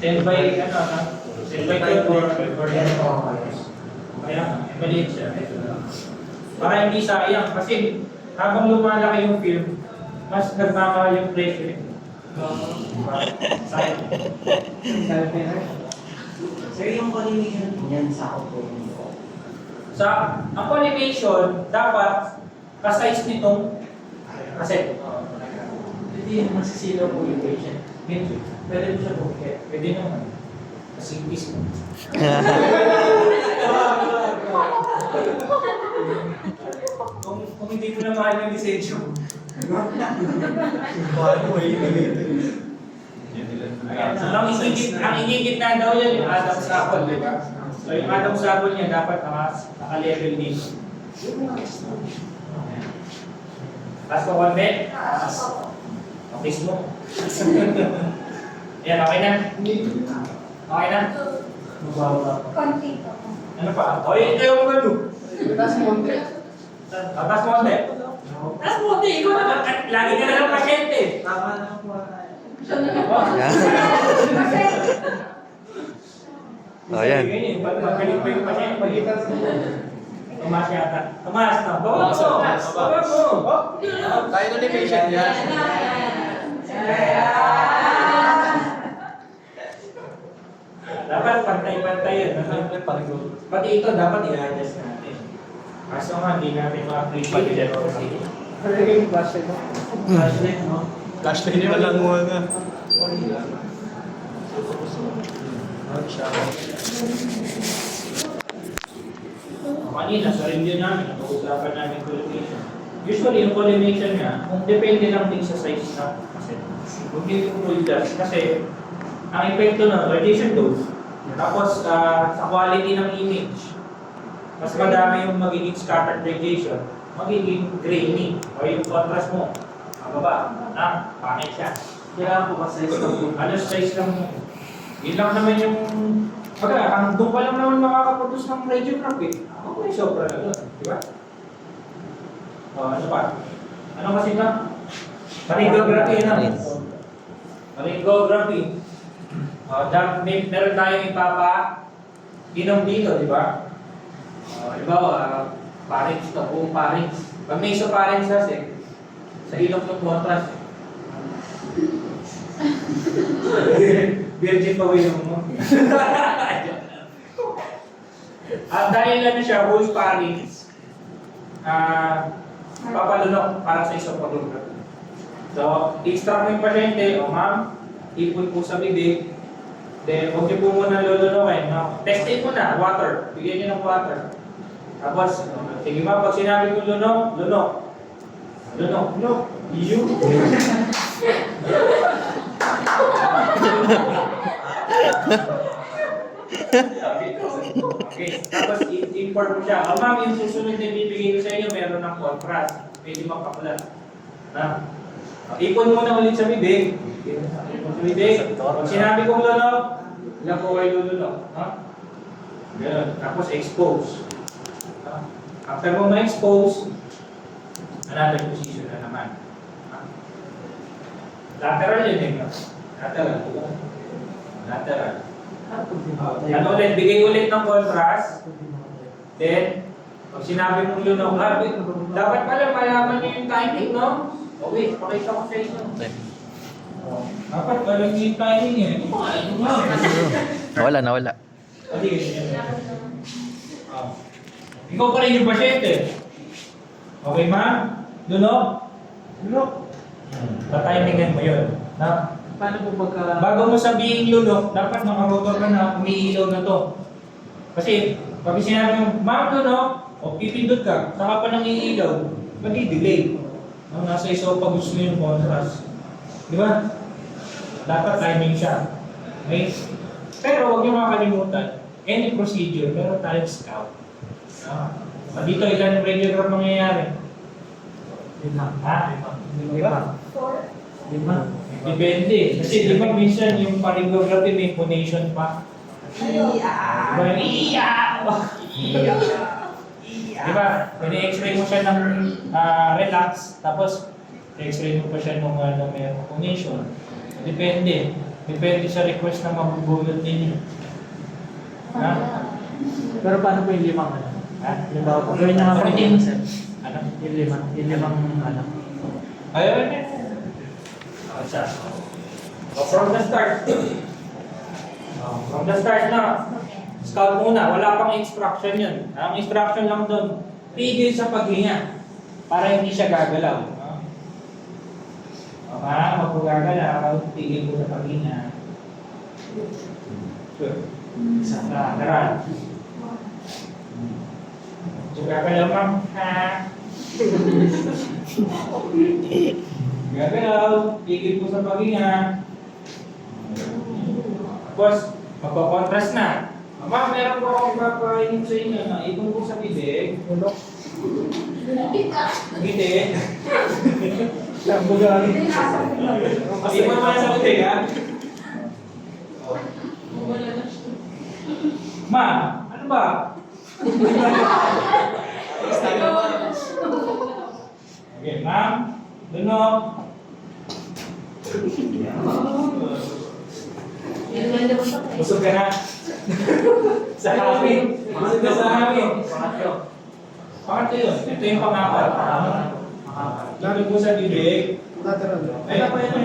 10 by, ano, 10 by 12 or kaya, maliit siya. Para hindi sayang, kasi habang lumalaki yung film, mas nagmamahal yung pressure. Sayang. Sir, yung coordination niyan sa auto mo. Ang collimation, dapat ka-size nitong cassette. Hindi masisilaw po yung patient. Pwede mo siya bukit. Pwede naman. Kasing piece mo. Kung hindi mo na mahal yung lisensyo. Ang ingigit na daw yan yung Adam's apple, di ba? So yung Adam's apple niya dapat naka-level dito. Taas ko konti. Taas mo. Yan, okay na? Okay na? Konti po. Ano pa? O, ito yung ano? Taas mo konti. Taas mo konti. Taas mo konti. Ikaw naman. Lagi ka na lang pasyente. Tama na po. Oh, yan. Magaling pa yung pasyente. Tumas yata. Tumas na. Bawa mo. Bawa mo. Tayo na ni patient yan. Dapat pantay-pantay yun. Pati ito dapat i-adjust natin. Kaso nga, hindi natin ma-appreciate yan kasi. Ano yung flashlight mo? Flashlight, no? Flashlight pa lang muna. Kanina, sa review namin, napag-usapan namin collimation. Usually, yung collimation nga, kung depende lang din sa size na kasi kung hindi ko full dust, kasi ang epekto ng radiation dose, tapos sa quality ng image, mas madami yung magiging scattered radiation, magiging grainy, o yung contrast mo, mababa, pangit siya. Kailangan po ba size ng po? Ano size lang mo? Yun lang naman yung, ang doon pa lang naman makakaproduce ng radiography. Ako may sobra na doon, di ba? Ano pa? Ano kasi na? Radiography na. Radiography. Meron tayong inom dito, di ba? Halimbawa, pharynx to, buong pharynx. Pag may isopharynx kasi, sa ilong ng contrast. Virgin pa yung mo. Dahil ano siya, whole pharynx, papalunok para sa isopharynx. So, i-extract mo yung pasyente, o ma'am, ipon po sa bibig, then huwag niyo po muna lulunukin. No? Testing mo na, water. Bigyan niyo ng water. Tapos, sige ma'am, pag sinabi ko lunok, lunok. Lunok, lunok. You. Okay, tapos i-import mo siya. O ma'am, yung susunod na ibibigay ko sa inyo, meron ng contrast. Medyo makapula. Na, ipon mo na ulit sa bibig. Ipon sa bibig. Pag sinabi kong lunok, ilan po kayo lulunok? Ha? Ganun. Tapos expose. After mo ma-expose, another position na naman. Lateral yun eh. Lateral. Lateral. Ano ulit? Bigay ulit ng contrast. Then, pag sinabi mong lunok, dapat pala malaman niyo yung timing, no? O wait, pakita ko sa inyo. Dapat pala yung timing eh. Nawala. Ikaw pa rin yung pasyente. Okay, ma'am? Lunok? Lunok. Tatimingan mo yun. Na? Paano po pagka... Bago mo sabihin lunok, dapat makaroon ka na umiilaw na to. Kasi, pag sinabi mo, ma'am lunok, o pipindot ka, saka pa nang iilaw, madi-delay. No, nasa esophagus mo yung contrast. Di ba? Dapat timing siya. Okay? Pero huwag niyo makakalimutan, any procedure, meron tayong scout. Dito, ilan radiograph mangyayari? Ha? Lima. Lima. Depende. Kasi di ba minsan yung radiography may phonation pa? Iya! Di ba? Pwede x-ray mo siya ng relax, tapos x-ray mo pa siya nung may phonation. Depende. Depende sa request na mabubulot ninyo. Ha? Pero paano po yung limang ano? Ha? Halimbawa po, gawin na nga po Ano yung din? sir. Ano? Yung limang ano. Ayun eh. So from the start. From the start na. Scout muna. Wala pang instruction yun. Ang instruction lang doon, pigil sa paghinga. Para hindi siya gagalaw. Para magpagagalaw, pigil mo sa paghinga. Sure. Tara. So gagalaw ma'am. Ha? Gagalaw, pigil po sa paghinga. Tapos, magpakontrast na. Ma'am, meron po akong papainin sa inyo na ipon po sa bibig. Ulok. Ngiti. Lambugan. Ipon mo na sa bibig, ha? Ma'am, ano ba? Okay, ma'am. Dunok. Busog ka na. Sa amin. Busog ka sa amin. Pangatlo yun. Ito yung pangapat. Lalo po sa bibig. Ay,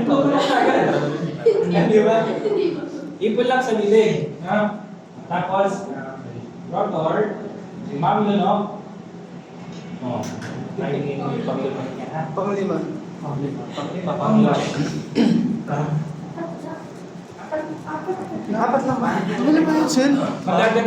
tutulog ka agad. Di ba? Ipon lang sa bibig. Ha? Tapos, rotor. Ma'am lunok. Oh. Nalingin mo yung paglunok niya, ha? Panglima. Panglima. Apat lang ba? Ano ba yun, sir? Maganda